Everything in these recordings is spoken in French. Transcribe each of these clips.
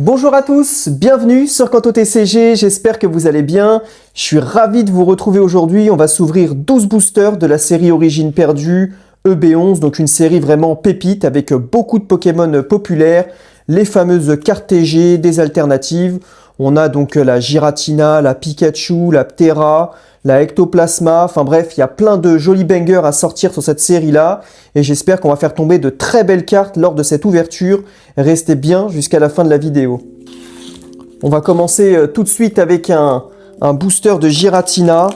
Bonjour à tous, bienvenue sur Kanto TCG, j'espère que vous allez bien. Je suis ravi de vous retrouver aujourd'hui. On va s'ouvrir 12 boosters de la série Origine perdue EB11, donc une série vraiment pépite avec beaucoup de Pokémon populaires, les fameuses cartes TG, des alternatives. On a donc la Giratina, la Pikachu, la Ptera, la Ectoplasma, enfin bref, il y a plein de jolis bangers à sortir sur cette série-là, et j'espère qu'on va faire tomber de très belles cartes lors de cette ouverture. Restez bien jusqu'à la fin de la vidéo. On va commencer tout de suite avec un booster de Giratina,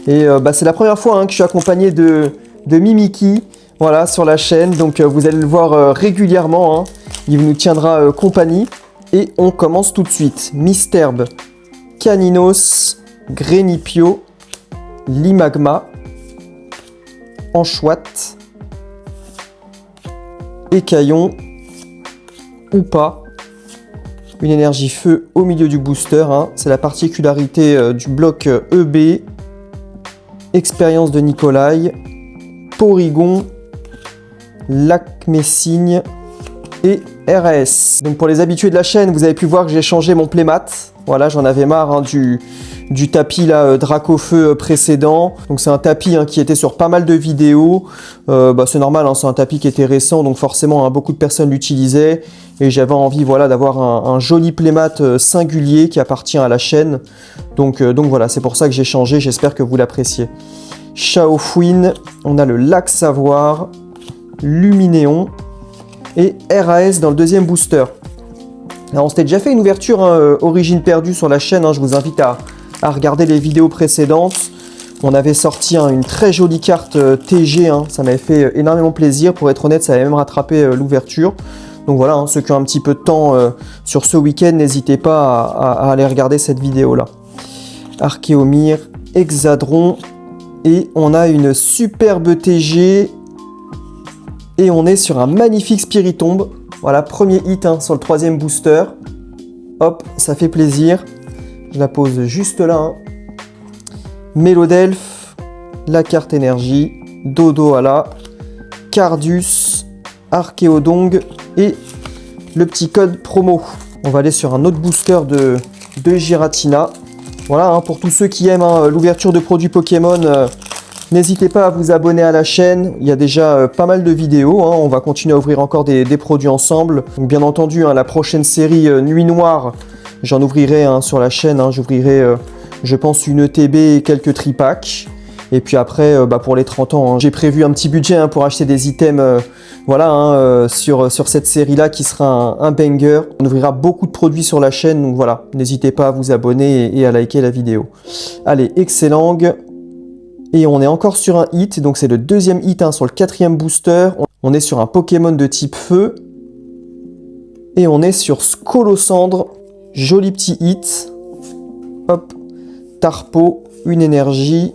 et c'est la première fois que je suis accompagné de Mimikyu, voilà, sur la chaîne, donc vous allez le voir régulièrement, il nous tiendra compagnie, et on commence tout de suite. Misterbe, Caninos, Grenipio, Limagma, Anchouat, Écaillon, Hoopa, une énergie feu au milieu du booster, c'est la particularité du bloc EB, expérience de Nikolai, Porygon, Lacmessigne et RS. Donc pour les habitués de la chaîne, vous avez pu voir que j'ai changé mon playmat. Voilà, j'en avais marre du tapis là, Dracofeu précédent. Donc c'est un tapis qui était sur pas mal de vidéos. C'est normal, c'est un tapis qui était récent, donc forcément beaucoup de personnes l'utilisaient. Et j'avais envie d'avoir un joli playmat singulier qui appartient à la chaîne. Donc voilà, c'est pour ça que j'ai changé, j'espère que vous l'appréciez. Chaofouine, on a le Lac Savoir, Luminéon et RAS dans le deuxième booster. Alors on s'était déjà fait une ouverture Origine perdue sur la chaîne, je vous invite à regarder les vidéos précédentes. On avait sorti une très jolie carte TG, ça m'avait fait énormément plaisir. Pour être honnête, ça avait même rattrapé l'ouverture. Donc voilà, ceux qui ont un petit peu de temps sur ce week-end, n'hésitez pas à aller regarder cette vidéo-là. Archéomir, Hexadron, et on a une superbe TG, et on est sur un magnifique Spiritomb. Voilà, premier hit sur le troisième booster. Hop, ça fait plaisir. Je la pose juste là. Mélodelph, la carte énergie, Dodoala, Cardus, Archéodong et le petit code promo. On va aller sur un autre booster de Giratina. Voilà, pour tous ceux qui aiment l'ouverture de produits Pokémon, n'hésitez pas à vous abonner à la chaîne. Il y a déjà pas mal de vidéos. On va continuer à ouvrir encore des produits ensemble. Donc, bien entendu, la prochaine série Nuit Noire, j'en ouvrirai sur la chaîne. J'ouvrirai, je pense, une ETB et quelques tripacks. Et puis après, pour les 30 ans, j'ai prévu un petit budget pour acheter des items sur cette série-là qui sera un banger. On ouvrira beaucoup de produits sur la chaîne. Donc voilà, n'hésitez pas à vous abonner et à liker la vidéo. Allez, excellent. Et on est encore sur un hit. Donc c'est le deuxième hit sur le quatrième booster. On est sur un Pokémon de type feu. Et on est sur Scolosandre. Joli petit hit. Hop. Tarpo, une énergie.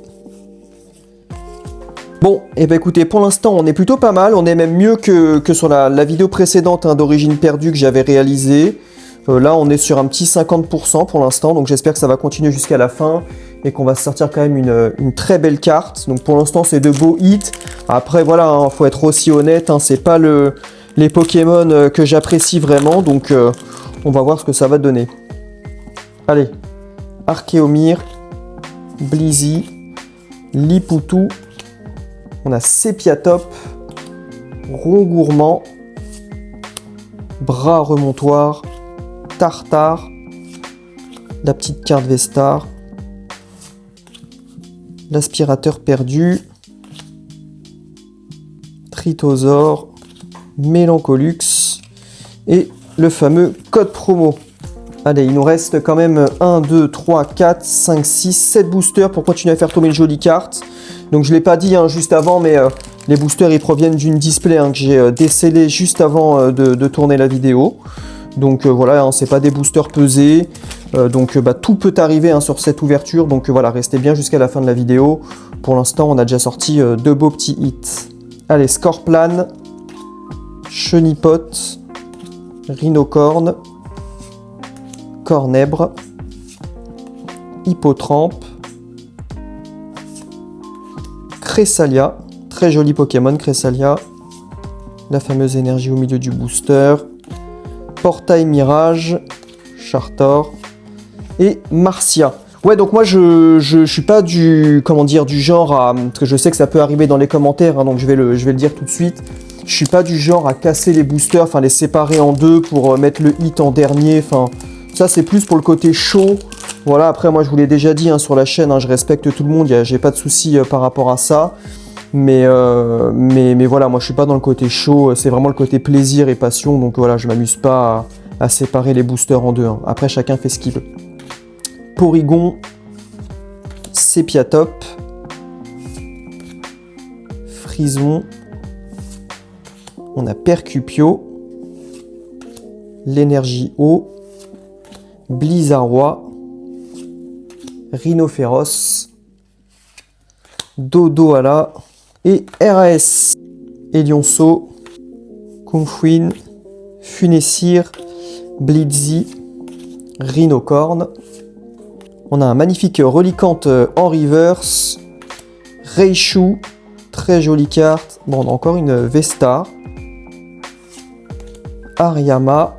Bon, et écoutez, pour l'instant, on est plutôt pas mal. On est même mieux que sur la vidéo précédente d'Origine perdue que j'avais réalisée. Là, on est sur un petit 50% pour l'instant. Donc j'espère que ça va continuer jusqu'à la fin et qu'on va sortir quand même une très belle carte. Donc pour l'instant, c'est de beaux hits. Après, voilà, faut être aussi honnête. C'est pas les Pokémon que j'apprécie vraiment. Donc on va voir ce que ça va donner. Allez, Archéomir, Blizzy, Lipoutou, on a Sepiatop, Rongourmand, Bras Remontoir, Tartare, la petite carte Vestar, l'Aspirateur perdu, Tritosaure, Mélancolux et le fameux code promo. Allez, il nous reste quand même 1, 2, 3, 4, 5, 6, 7 boosters pour continuer à faire tomber une jolie carte. Donc je ne l'ai pas dit juste avant, mais les boosters ils proviennent d'une display que j'ai décelé juste avant de tourner la vidéo. Donc voilà, c'est pas des boosters pesés. Donc tout peut arriver sur cette ouverture. Donc voilà, restez bien jusqu'à la fin de la vidéo. Pour l'instant, on a déjà sorti deux beaux petits hits. Allez, Scorplan, Chenipote, Rhinocorne, Cornèbre, Hippotrampe, Cresselia, très joli Pokémon Cresselia, la fameuse énergie au milieu du booster, Portail Mirage, Chartor et Marcia. Ouais, donc moi je suis pas du genre à, parce que je sais que ça peut arriver dans les commentaires, hein, donc je vais le dire tout de suite. Je suis pas du genre à casser les boosters, enfin les séparer en deux pour mettre le hit en dernier. Enfin, ça c'est plus pour le côté show. Voilà, après moi je vous l'ai déjà dit hein, sur la chaîne, hein, je respecte tout le monde, j'ai pas de soucis par rapport à ça. Mais voilà, moi je suis pas dans le côté show, c'est vraiment le côté plaisir et passion. Donc voilà, je m'amuse pas à séparer les boosters en deux. Hein. Après chacun fait ce qu'il veut. Porygon, Sepiatop, Frison, on a Percupio, l'énergie eau, Blizzarrois, Rhinophéros, Dodoala et RAS. Elionceau, Kumfuin, Funessir, Blitzy, Rhinocorn. On a un magnifique Reliquante en reverse. Raichu, très jolie carte. Bon, on a encore une Vestar. Ariama,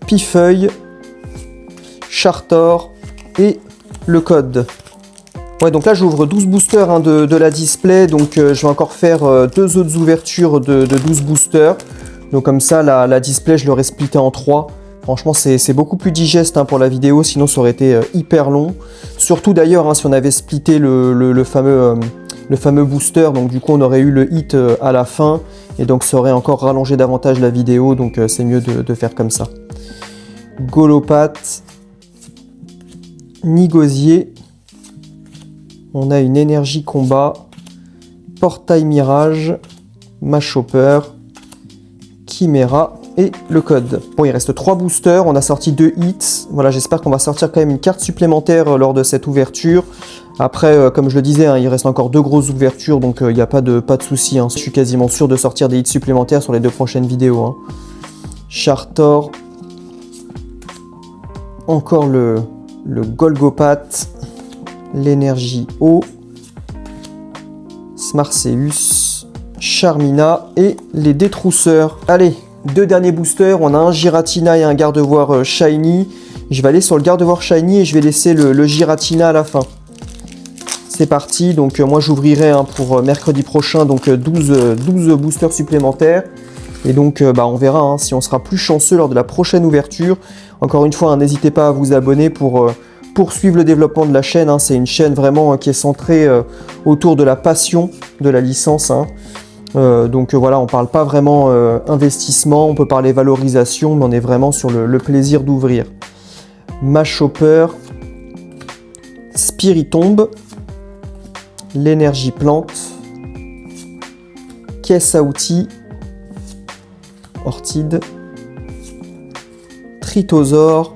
Pifeuille, Chartor et le code. Ouais, donc là j'ouvre 12 boosters hein, de la display, donc je vais encore faire deux autres ouvertures de 12 boosters. Donc comme ça la display je l'aurais splitté en 3. Franchement c'est beaucoup plus digeste hein, pour la vidéo, sinon ça aurait été hyper long. Surtout d'ailleurs hein, si on avait splitté le fameux booster, donc du coup on aurait eu le hit à la fin, et donc ça aurait encore rallongé davantage la vidéo, donc c'est mieux de faire comme ça. Golopathe, Nigosier, on a une énergie combat, Portail Mirage, Machopper, Chimera et le code. Bon, il reste 3 boosters, on a sorti 2 hits. Voilà, j'espère qu'on va sortir quand même une carte supplémentaire lors de cette ouverture. Après, comme je le disais, hein, il reste encore 2 grosses ouvertures, donc il n'y a pas de souci. Hein. Je suis quasiment sûr de sortir des hits supplémentaires sur les 2 prochaines vidéos. Hein. Chartor, encore le Golgopath, l'énergie eau, Smarseus, Charmina et les détrousseurs. Allez, 2 derniers boosters, on a un Giratina et un Gardevoir Shiny. Je vais aller sur le Gardevoir Shiny et je vais laisser le Giratina à la fin. C'est parti, donc moi j'ouvrirai hein, pour mercredi prochain donc 12 boosters supplémentaires. Et donc on verra hein, si on sera plus chanceux lors de la prochaine ouverture. Encore une fois, hein, n'hésitez pas à vous abonner pour poursuivre le développement de la chaîne. Hein. C'est une chaîne vraiment qui est centrée autour de la passion de la licence. Hein. Donc voilà, on parle pas vraiment investissement, on peut parler valorisation, mais on est vraiment sur le plaisir d'ouvrir. Machopper, Spiritomb, l'énergie plante, caisse à outils, Ortide, Tritosaure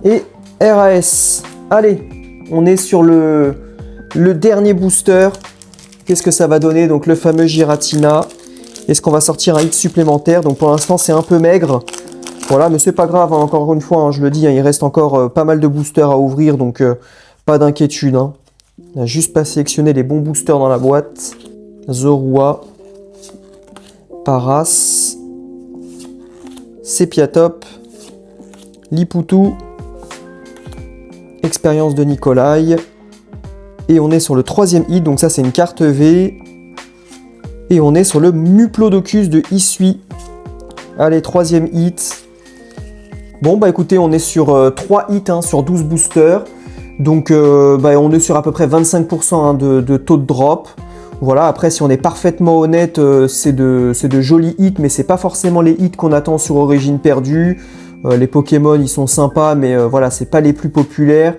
et RAS. Allez, on est sur le dernier booster. Qu'est-ce que ça va donner? Donc le fameux Giratina. Est-ce qu'on va sortir un hit supplémentaire? Donc pour l'instant c'est un peu maigre. Voilà, mais c'est pas grave, hein. Encore une fois, hein, je le dis, hein, il reste encore pas mal de boosters à ouvrir, donc pas d'inquiétude. Hein. On a juste pas sélectionné les bons boosters dans la boîte. Zorua, Paras, Sepiatop, Liputu, Expérience de Nikolai. Et on est sur le 3e hit, donc ça c'est une carte V. Et on est sur le Muplodocus de Isui. Allez, 3e hit. Bon bah écoutez, on est sur 3 hits hein, sur 12 boosters. Donc on est sur à peu près 25% hein, de taux de drop. Voilà, après si on est parfaitement honnête, c'est de jolis hits, mais c'est pas forcément les hits qu'on attend sur Origine Perdue. Les Pokémon ils sont sympas, mais voilà, c'est pas les plus populaires.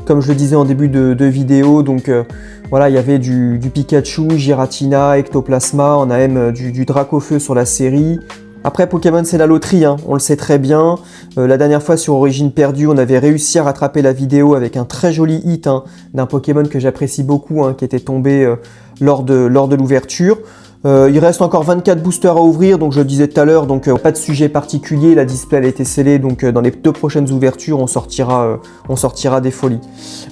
Comme je le disais en début de vidéo, donc voilà, il y avait du Pikachu, Giratina, Ectoplasma, on a même du Dracofeu sur la série. Après Pokémon c'est la loterie, hein, on le sait très bien. La dernière fois sur Origine Perdue, on avait réussi à rattraper la vidéo avec un très joli hit hein, d'un Pokémon que j'apprécie beaucoup, hein, qui était tombé lors de l'ouverture. Il reste encore 24 boosters à ouvrir, donc je le disais tout à l'heure, donc pas de sujet particulier, la display elle a été scellée, donc dans les 2 prochaines ouvertures on sortira des folies.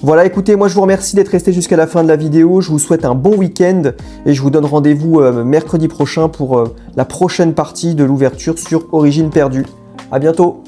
Voilà, écoutez, moi je vous remercie d'être resté jusqu'à la fin de la vidéo, je vous souhaite un bon week-end et je vous donne rendez-vous mercredi prochain pour la prochaine partie de l'ouverture sur Origine Perdue. À bientôt.